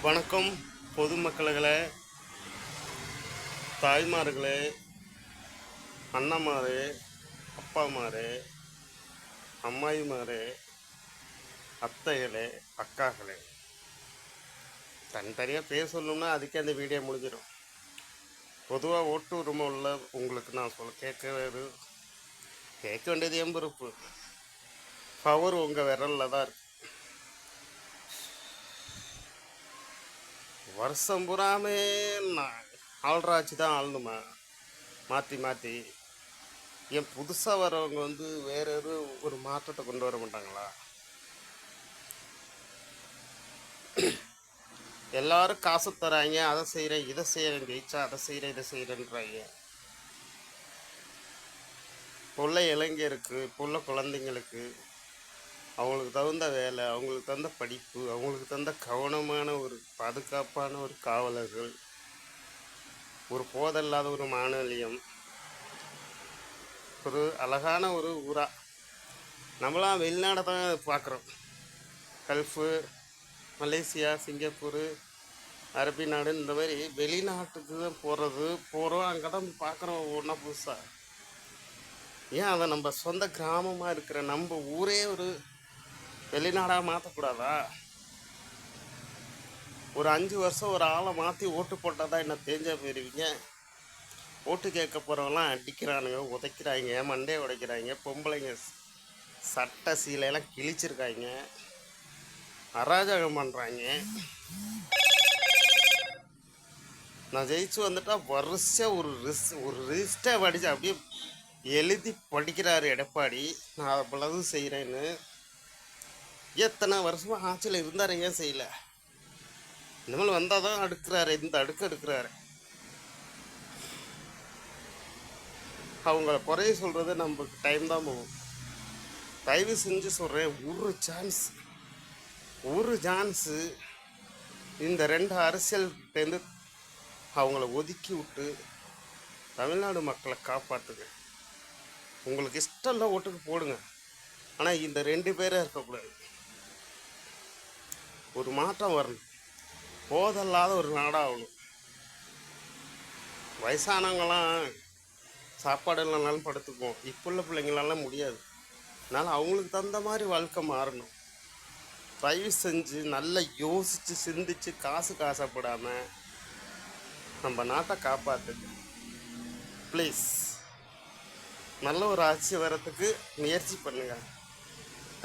வணக்கம் பொதுமக்களே, தாய்மார்களே, அண்ணாமாரே, அப்பாமாரே, அம்மாயிமாரே, அத்தைகளே, அக்காக்களே. தனித்தனியாக பேர் சொல்லணும்னா அதுக்கே அந்த வீடியோ முடிஞ்சிடும். பொதுவாக ஓட்டு உரிமை உள்ள உங்களுக்கு நான் கேட்க வேண்டியது என் பொறுப்பு. பவர் உங்கள் விரலில் தான் இருக்கு. வருஷம் பூராமே நான் ஆள்ராட்சி தான் ஆளணுமா? மாற்றி மாற்றி ஏன் புதுசாக வரவங்க வேற ஒரு மாற்றத்தை கொண்டு வர மாட்டாங்களா? எல்லாரும் காசு தராங்க, அதை செய்கிறேன் இதை செய்கிறேன், ஜெயிச்சா அதை செய்கிறேன் இதை செய்கிறேன்றாங்க. இப்போ உள்ள இளைஞருக்கு, இப்போ உள்ள குழந்தைங்களுக்கு அவங்களுக்கு தகுந்த வேலை, அவங்களுக்கு தகுந்த படிப்பு, அவங்களுக்கு தகுந்த கவனமான ஒரு பாதுகாப்பான ஒரு காவலர்கள், ஒரு போதல்லாத ஒரு மாநிலம், ஒரு அழகான ஒரு ஊரா. நம்மளாம் வெளிநாடை தான் பார்க்குறோம். கல்ஃபு, மலேசியா, சிங்கப்பூர், அரபி நாடு, இந்த மாதிரி வெளிநாட்டுக்கு தான் போகிறோம். அங்கே தான் பார்க்குறோம் ஒன்றா புதுசாக. ஏன் அதை நம்ம சொந்த கிராமமாக இருக்கிற நம்ம ஊரே ஒரு வெளிநாடாக மாற்றக்கூடாதா? ஒரு 5 வருஷம் ஒரு ஆளை மாற்றி ஓட்டு போட்டால் தான் என்ன தெரிஞ்சா போயிருவீங்க? ஓட்டு கேட்க போகிறவங்களாம் அடிக்கிறானுங்க, உதைக்கிறாங்க, மண்டையை உடைக்கிறாங்க, பொம்பளைங்க சட்டை சீலையெல்லாம் கிழிச்சிருக்காங்க, அராஜகம் பண்ணுறாங்க. நான் ஜெயிச்சு வந்துட்டா வருஷம் ஒரு ரிஜிஸ்டர் படித்து அப்படியே எழுதி படிக்கிறாரு எடப்பாடி. நான் அதை பிளவு செய்கிறேன்னு. எத்தனை வருஷமாக ஆட்சியில் இருந்தார், ஏன் செய்யலை? இனிமேல் வந்தால் தான் அடுக்கிறாரு, இந்த அடுக்கு எடுக்கிறாரு. அவங்கள குறைய சொல்கிறது நமக்கு டைம் தான் போகும். தயவு செஞ்சு சொல்கிறேன், ஒரு சான்ஸு இந்த 2 அரசியல்கிட்டேருந்து அவங்கள ஒதுக்கி விட்டு தமிழ்நாடு மக்களை காப்பாற்றுங்க. உங்களுக்கு இஷ்டம் இல்லை ஓட்டுக்கு போடுங்க, ஆனால் இந்த 2 பேரே இருக்கக்கூடாது. ஒரு மாற்றம் வரணும், போதல்லாத ஒரு நாடாகணும். வயசானவங்களாம் சாப்பாடு இல்லைனாலும் படுத்துக்குவோம். இப்போ உள்ள பிள்ளைங்களாலாம் முடியாது. அதனால் அவங்களுக்கு தகுந்த மாதிரி வாழ்க்கை மாறணும். தயவு செஞ்சு நல்லா யோசித்து சிந்திச்சு காசுப்படாமல் நம்ம நாட்டை காப்பாற்றுங்க ப்ளீஸ். நல்ல ஒரு ஆட்சி வரத்துக்கு முயற்சி பண்ணுங்கள்.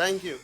தேங்க்யூ.